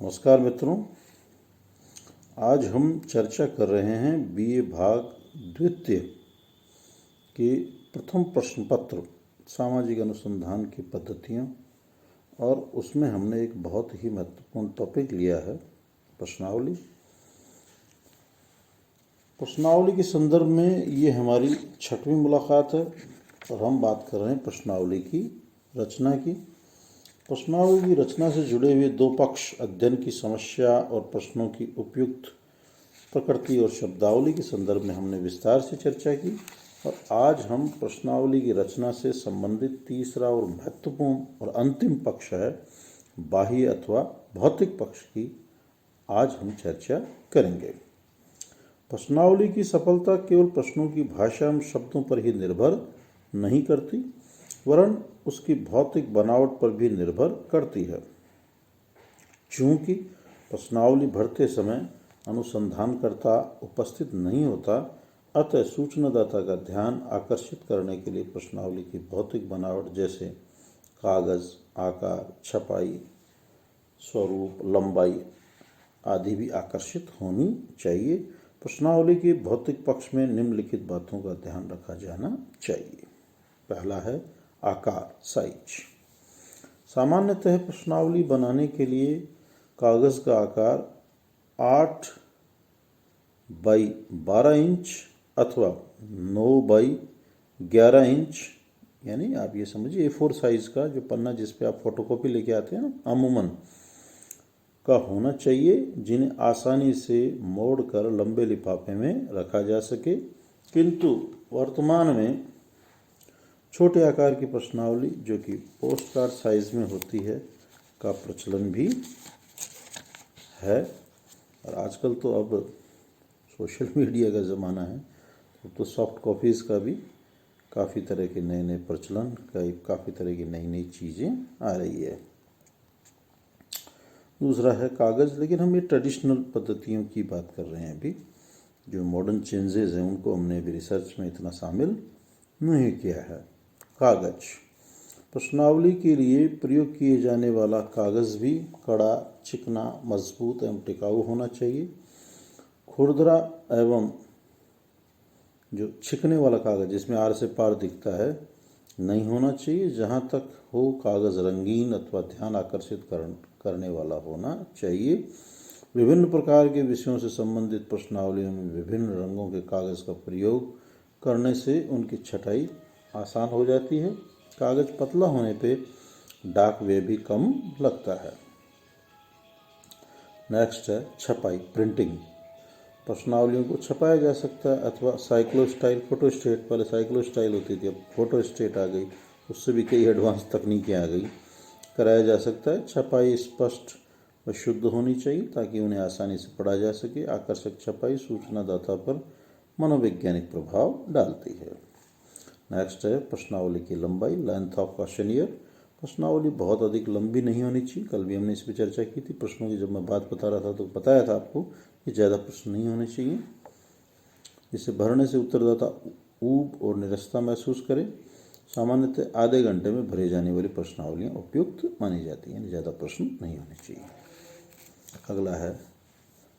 नमस्कार मित्रों, आज हम चर्चा कर रहे हैं बीए भाग द्वितीय के प्रथम प्रश्न पत्र सामाजिक अनुसंधान की पद्धतियाँ, और उसमें हमने एक बहुत ही महत्वपूर्ण टॉपिक लिया है प्रश्नावली। प्रश्नावली के संदर्भ में ये हमारी 6वीं मुलाकात है और हम बात कर रहे हैं प्रश्नावली की रचना की। प्रश्नावली की रचना से जुड़े हुए दो पक्ष, अध्ययन की समस्या और प्रश्नों की उपयुक्त प्रकृति और शब्दावली के संदर्भ में हमने विस्तार से चर्चा की। और आज हम प्रश्नावली की रचना से संबंधित तीसरा और महत्वपूर्ण और अंतिम पक्ष है बाह्य अथवा भौतिक पक्ष की आज हम चर्चा करेंगे। प्रश्नावली की सफलता केवल प्रश्नों की भाषा एवं शब्दों पर ही निर्भर नहीं करती, वरन उसकी भौतिक बनावट पर भी निर्भर करती है। चूँकि प्रश्नावली भरते समय अनुसंधानकर्ता उपस्थित नहीं होता, अतः सूचनादाता का ध्यान आकर्षित करने के लिए प्रश्नावली की भौतिक बनावट जैसे कागज़, आकार, छपाई, स्वरूप, लंबाई आदि भी आकर्षित होनी चाहिए। प्रश्नावली के भौतिक पक्ष में निम्नलिखित बातों का ध्यान रखा जाना चाहिए। पहला है आकार, साइज। सामान्यतः प्रश्नावली बनाने के लिए कागज़ का आकार 8 बाई 12 इंच अथवा 9 बाई 11 इंच, यानी आप ये समझिए A4 साइज का जो पन्ना जिस पे आप फोटोकॉपी लेके आते हैं ना, अमूमन का होना चाहिए, जिन्हें आसानी से मोड़कर लंबे लिफाफे में रखा जा सके। किंतु वर्तमान में छोटे आकार की प्रश्नावली जो कि पोस्ट कार्ड साइज में होती है का प्रचलन भी है। और आजकल तो अब सोशल मीडिया का ज़माना है, तो सॉफ्ट कॉपीज़ का भी काफ़ी तरह के नए नए प्रचलन का काफ़ी तरह की नई नई चीज़ें आ रही है। दूसरा है कागज़, लेकिन हम ये ट्रेडिशनल पद्धतियों की बात कर रहे हैं अभी। जो मॉडर्न चेंजेस हैं उनको हमने अभी रिसर्च में इतना शामिल नहीं किया है। कागज़, प्रश्नावली के लिए प्रयोग किए जाने वाला कागज़ भी कड़ा, चिकना, मजबूत एवं टिकाऊ होना चाहिए। खुरदरा एवं जो छिकने वाला कागज़ जिसमें आर से पार दिखता है नहीं होना चाहिए। जहाँ तक हो कागज़ रंगीन अथवा ध्यान आकर्षित करने वाला होना चाहिए। विभिन्न प्रकार के विषयों से संबंधित प्रश्नावलियों में विभिन्न रंगों के कागज़ का प्रयोग करने से उनकी छटाई आसान हो जाती है। कागज़ पतला होने पे डाक व्यय भी कम लगता है। नेक्स्ट है छपाई, प्रिंटिंग। प्रश्नावलियों को छपाया जा सकता है अथवा साइक्लोस्टाइल, फोटोस्टेट, पहले साइक्लोस्टाइल होती थी, अब फोटोस्टेट आ गई, उससे भी कई एडवांस तकनीकें आ गई, कराया जा सकता है। छपाई स्पष्ट व शुद्ध होनी चाहिए ताकि उन्हें आसानी से पढ़ा जा सके। आकर्षक छपाई सूचनादाता पर मनोवैज्ञानिक प्रभाव डालती है। नेक्स्ट है प्रश्नावली की लंबाई, लेंथ ऑफ क्वेश्चनियर। प्रश्नावली बहुत अधिक लंबी नहीं होनी चाहिए। कल भी हमने इस पर चर्चा की थी। प्रश्नों की जब मैं बात बता रहा था तो बताया था आपको कि ज़्यादा प्रश्न नहीं होने चाहिए, जिससे भरने से उत्तरदाता ऊब और निरस्ता महसूस करे। सामान्यतः आधे घंटे में भरे जाने वाली प्रश्नावलियाँ उपयुक्त मानी जाती हैं, ज़्यादा प्रश्न नहीं होने चाहिए। अगला है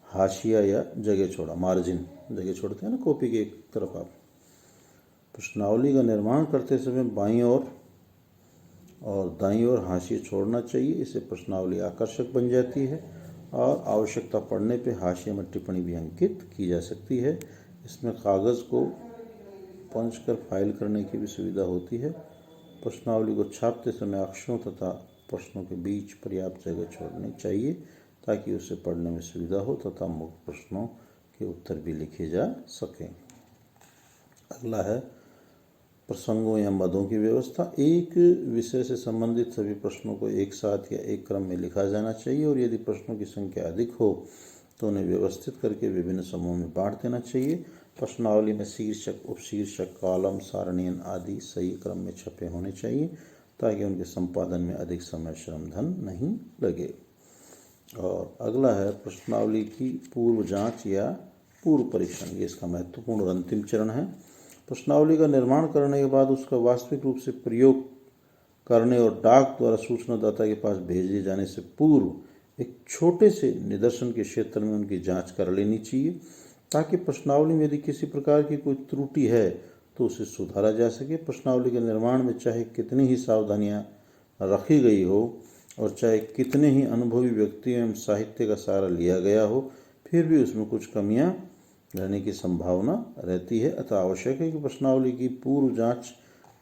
हाशिया या जगह छोड़ा, मार्जिन, जगह छोड़ते हैं ना कॉपी के एक तरफ आप। प्रश्नावली का निर्माण करते समय बाईं ओर और दाईं ओर हाशिए छोड़ना चाहिए। इससे प्रश्नावली आकर्षक बन जाती है और आवश्यकता पड़ने पर हाशिए में टिप्पणी भी अंकित की जा सकती है। इसमें कागज़ को पंच कर फाइल करने की भी सुविधा होती है। प्रश्नावली को छापते समय अक्षरों तथा प्रश्नों के बीच पर्याप्त जगह छोड़नी चाहिए ताकि उसे पढ़ने में सुविधा हो तथा मुख्य प्रश्नों के उत्तर भी लिखे जा सकें। अगला है प्रसंगों या मदों की व्यवस्था। एक विषय से संबंधित सभी प्रश्नों को एक साथ या एक क्रम में लिखा जाना चाहिए और यदि प्रश्नों की संख्या अधिक हो तो उन्हें व्यवस्थित करके विभिन्न समूहों में बांट देना चाहिए। प्रश्नावली में शीर्षक, उपशीर्षक, कॉलम, सारणियन आदि सही क्रम में छपे होने चाहिए ताकि उनके संपादन में अधिक समय, श्रम, धन नहीं लगे। और अगला है प्रश्नावली की पूर्व जांच या पूर्व परीक्षण। ये इसका महत्वपूर्ण और अंतिम चरण है। प्रश्नावली का निर्माण करने के बाद उसका वास्तविक रूप से प्रयोग करने और डाक द्वारा सूचनादाता के पास भेजे जाने से पूर्व एक छोटे से निदर्शन के क्षेत्र में उनकी जांच कर लेनी चाहिए, ताकि प्रश्नावली में यदि किसी प्रकार की कोई त्रुटि है तो उसे सुधारा जा सके। प्रश्नावली के निर्माण में चाहे कितनी ही सावधानियां रखी गई हो और चाहे कितने ही अनुभवी व्यक्तियों एवं साहित्य का सहारा लिया गया हो, फिर भी उसमें कुछ कमियां रहने की संभावना रहती है। अतः आवश्यक है कि प्रश्नावली की पूर्व जांच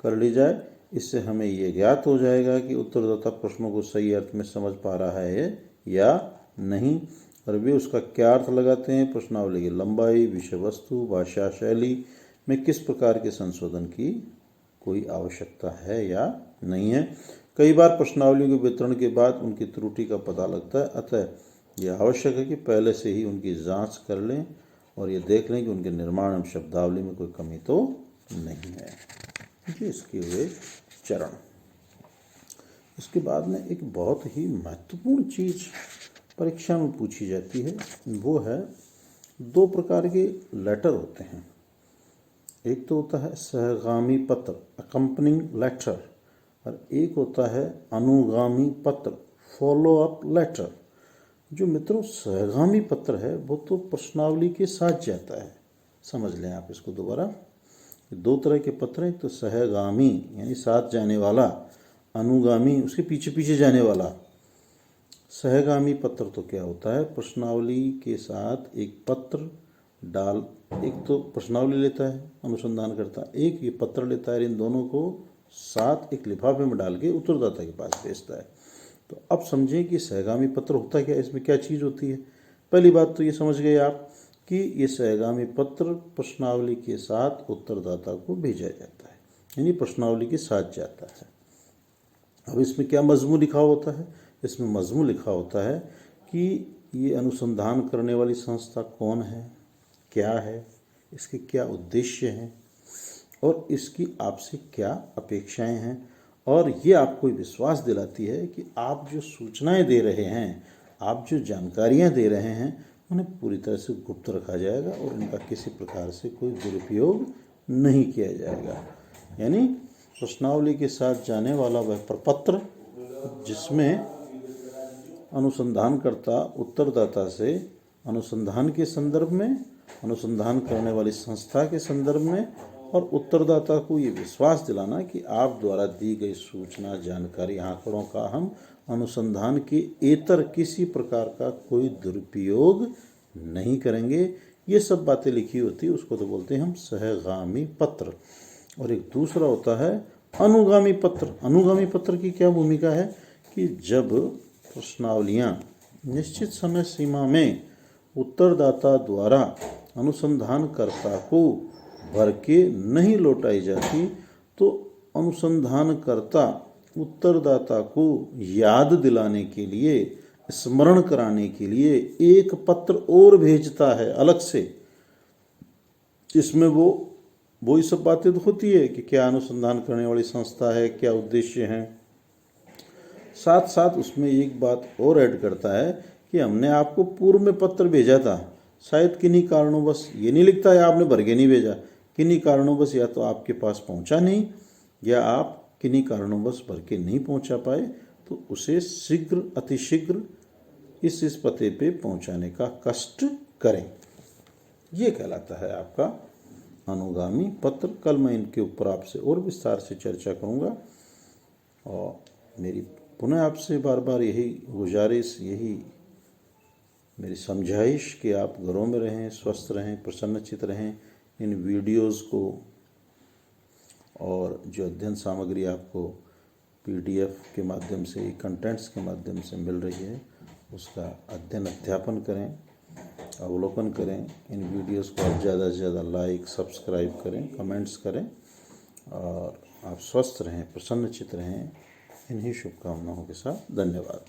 कर ली जाए। इससे हमें ये ज्ञात हो जाएगा कि उत्तरदाता प्रश्नों को सही अर्थ में समझ पा रहा है या नहीं, और वे उसका क्या अर्थ लगाते हैं। प्रश्नावली की लंबाई, विषय वस्तु, भाषा शैली में किस प्रकार के संशोधन की कोई आवश्यकता है या नहीं है। कई बार प्रश्नावली के वितरण के बाद उनकी त्रुटि का पता लगता है, अतः यह आवश्यक है कि पहले से ही उनकी जांच कर लें और ये देख लें कि उनके निर्माण एवं शब्दावली में कोई कमी तो नहीं है। ये इसके हुए चरण। इसके बाद में एक बहुत ही महत्वपूर्ण चीज परीक्षा में पूछी जाती है, वो है 2 प्रकार के लेटर होते हैं। एक तो होता है सहगामी पत्र, अकम्पनिंग लेटर, और एक होता है अनुगामी पत्र, फॉलो अप लेटर। जो मित्रों सहगामी पत्र है वो तो प्रश्नावली के साथ जाता है। समझ लें आप इसको दोबारा। 2 तरह के पत्र हैं, एक तो सहगामी यानी साथ जाने वाला, अनुगामी उसके पीछे पीछे जाने वाला। सहगामी पत्र तो क्या होता है, प्रश्नावली के साथ एक पत्र डाल, एक तो प्रश्नावली लेता है अनुसंधान करता, एक ये पत्र लेता है, इन दोनों को साथ एक लिफाफे में डाल के उत्तरदाता के पास भेजता है। तो अब समझें कि सहगामी पत्र होता क्या, इसमें क्या चीज़ होती है। पहली बात तो ये समझ गए आप कि ये सहगामी पत्र प्रश्नावली के साथ उत्तरदाता को भेजा जाता है, यानी प्रश्नावली के साथ जाता है। अब इसमें क्या मजमून लिखा होता है, इसमें मजमून लिखा होता है कि ये अनुसंधान करने वाली संस्था कौन है, क्या है, इसके क्या उद्देश्य हैं और इसकी आपसे क्या अपेक्षाएं हैं। और ये आपको विश्वास दिलाती है कि आप जो सूचनाएं दे रहे हैं, आप जो जानकारियां दे रहे हैं, उन्हें पूरी तरह से गुप्त रखा जाएगा और इनका किसी प्रकार से कोई दुरुपयोग नहीं किया जाएगा। यानी प्रश्नावली के साथ जाने वाला वह प्रपत्र जिसमें अनुसंधानकर्ता उत्तरदाता से अनुसंधान के संदर्भ में, अनुसंधान करने वाली संस्था के संदर्भ में और उत्तरदाता को ये विश्वास दिलाना कि आप द्वारा दी गई सूचना, जानकारी, आंकड़ों का हम अनुसंधान के इतर किसी प्रकार का कोई दुरुपयोग नहीं करेंगे। ये सब बातें लिखी होती है, उसको तो बोलते हैं हम सहगामी पत्र। और एक दूसरा होता है अनुगामी पत्र। अनुगामी पत्र की क्या भूमिका है कि जब प्रश्नावलियाँ निश्चित समय सीमा में उत्तरदाता द्वारा अनुसंधानकर्ता को भर के नहीं लौटाई जाती, तो अनुसंधानकर्ता उत्तरदाता को याद दिलाने के लिए, स्मरण कराने के लिए एक पत्र और भेजता है अलग से। इसमें वो ही सब बातें तो होती है कि क्या अनुसंधान करने वाली संस्था है, क्या उद्देश्य हैं। साथ साथ उसमें एक बात और ऐड करता है कि हमने आपको पूर्व में पत्र भेजा था, शायद किन्हीं कारणों ये नहीं लिखता है आपने भर के नहीं भेजा, किन्हीं कारणों या तो आपके पास पहुंचा नहीं या आप किन्हीं कारणों भर के नहीं पहुंचा पाए, तो उसे शीघ्र अतिशीघ्र इस पते पे पहुंचाने का कष्ट करें। ये कहलाता है आपका अनुगामी पत्र। कल मैं इनके ऊपर आपसे और विस्तार से चर्चा करूंगा। और मेरी पुनः आपसे बार बार यही गुजारिश, यही मेरी समझाइश कि आप घरों में रहें, स्वस्थ रहें, प्रसन्नचित रहें। इन वीडियोस को और जो अध्ययन सामग्री आपको PDF के माध्यम से, कंटेंट्स के माध्यम से मिल रही है, उसका अध्ययन अध्यापन करें, अवलोकन करें। इन वीडियोस को आप ज़्यादा से ज़्यादा लाइक, सब्सक्राइब करें, कमेंट्स करें और आप स्वस्थ रहें, प्रसन्नचित रहें। इन्हीं शुभकामनाओं के साथ धन्यवाद।